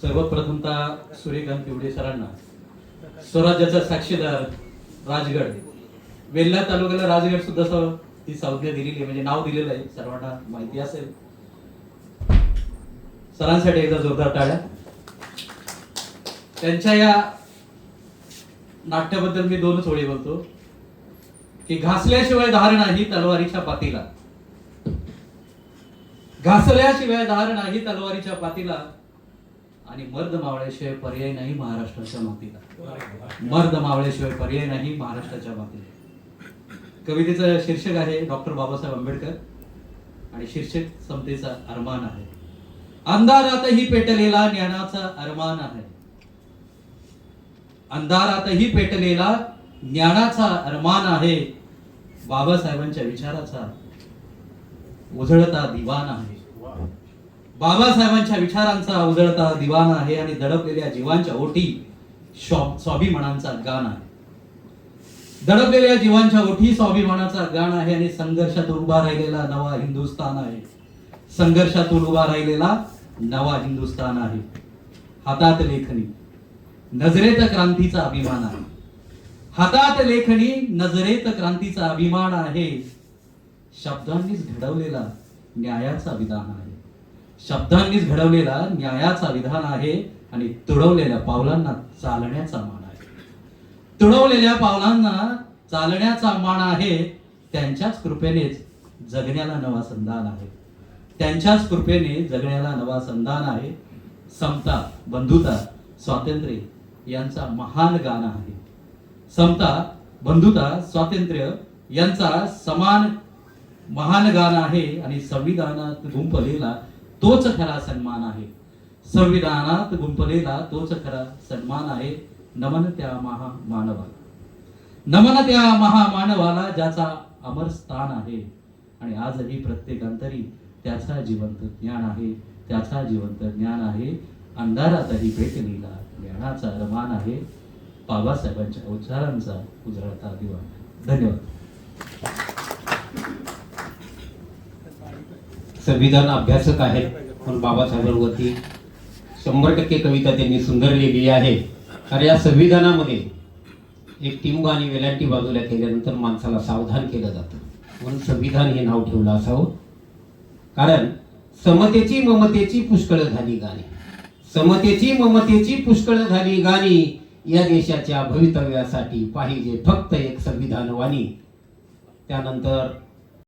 सर्वप्रथमतः सूर्यकांत पिवडे सरांना स्वराज्याचा साक्षीदार राजगड, वेल्हा तालुक्याला राजगड सुद्धा ती संज्ञा दिलेली आहे, म्हणजे नाव दिलेलं आहे, सर्वांना माहिती असेल. सरांसाठी एकदा जोरदार टाळ्या. त्यांच्या या नाट्याबद्दल मी दोनच ओळी बोलतो की घासल्याशिवाय धार नाही तलवारीच्या पातीला, घासल्याशिवाय धार नाही तलवारीच्या पातीला, आणि मर्द मावळ्याशिवाय पर्याय नाही महाराष्ट्राच्या मातीला. मर्द मावळ्याशिवाय पर्याय नाही महाराष्ट्राच्या मातीला. कवितेचं शीर्षक आहे डॉक्टर बाबासाहेब आंबेडकर आणि शीर्षक समतेचा अरमान आहे. अंधारातही पेटलेला ज्ञानाचा अरमान आहे. अंधारातही पेटलेला ज्ञानाचा अरमान आहे. बाबासाहेबांच्या विचाराचा उजळता दिवाण आहे. बाबासाहेबांच्या विचारांचा उजळता दिवाण आहे आणि दडपलेल्या जीवांच्या ओठी स्वाभिमानांचा गाण आहे. दडपलेल्या जीवांच्या ओठी स्वाभिमानाचा गाण आहे आणि संघर्षातून उभा राहिलेला नवा हिंदुस्थान आहे. संघर्षातून उभा राहिलेला नवा हिंदुस्थान आहे. हातात लेखणी नजरेत क्रांतीचा अभिमान आहे. हातात लेखणी नजरेत क्रांतीचा अभिमान आहे. शब्दांनीच घडवलेला न्यायाचा विधान आहे. शब्दांनीच घडवलेला न्यायाचा विधान आहे आणि तुडवलेल्या पावलांना चालण्याचा मान आहे. तुडवलेल्या पावलांना चालण्याचा मान आहे. त्यांच्याच कृपेनेच जगण्याला नवा संधान आहे. त्यांच्याच कृपेने जगण्याला नवा संधान आहे. समता, बंधुता, स्वातंत्र्य यांचा महान गाणं आहे. समता, बंधुता, स्वातंत्र्य यांचा समान महान गाणं आहे आणि संविधानात गुंफलेला तोच खरा सन्मान आहे. संविधानात गुंफलेला तोच खरा सन्मान आहे. नमन त्या महामानवाला, नमन त्या महामानवाला ज्याचा अमर स्थान आहे आणि आजही प्रत्येक अंतरी त्याचा जिवंत ज्ञान आहे. त्याचा जिवंत ज्ञान आहे. अंधारातही पेटलेला ज्ञानाचा अरमान आहे. बाबासाहेबांच्या उच्चारांचा उजळता दिवा. धन्यवाद. संविधान अभ्यासक आहेत पण बाबासाहेबांवरती 100% कविता त्यांनी सुंदर लिहिली आहे. कारण या संविधानामध्ये एक टिंब आणि वेलांटी बाजूला केल्यानंतर माणसाला सावधान केलं जातं, म्हणून संविधान हे नाव ठेवलं असावं. कारण समतेची ममतेची पुष्कळ झाली गाणी, समतेची ममतेची पुष्कळ झाली गाणी, या देशाच्या भवितव्यासाठी पाहिजे फक्त एक संविधानवाणी. त्यानंतर